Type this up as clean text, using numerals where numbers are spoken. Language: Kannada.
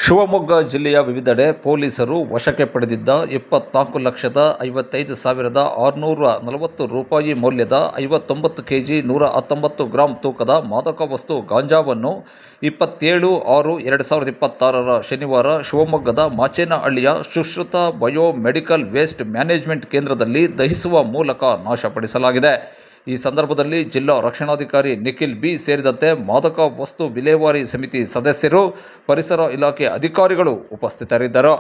ಶಿವಮೊಗ್ಗ ಜಿಲ್ಲೆಯ ವಿವಿಧೆಡೆ ಪೊಲೀಸರು ವಶಕ್ಕೆ ಪಡೆದಿದ್ದ 24,55,640 ರೂಪಾಯಿ ಮೌಲ್ಯದ 59 ಕೆಜಿ 119 ಗ್ರಾಂ ತೂಕದ ಮಾದಕ ವಸ್ತು ಗಾಂಜಾವನ್ನು 27/6/2026 ಶನಿವಾರ ಶಿವಮೊಗ್ಗದ ಮಾಚೇನಹಳ್ಳಿಯ Sushruta bio medical waste management ಕೇಂದ್ರದಲ್ಲಿ ದಹಿಸುವ ಮೂಲಕ ನಾಶಪಡಿಸಲಾಗಿದೆ. ಈ ಸಂದರ್ಭದಲ್ಲಿ ಜಿಲ್ಲಾ ರಕ್ಷಣಾಧಿಕಾರಿ ನಿಖಿಲ್ ಬಿ ಸೇರಿದಂತೆ ಮಾದಕ ವಸ್ತು ವಿಲೇವಾರಿ ಸಮಿತಿ ಸದಸ್ಯರು, ಪರಿಸರ ಇಲಾಖೆ ಅಧಿಕಾರಿಗಳು ಉಪಸ್ಥಿತರಿದ್ದರು.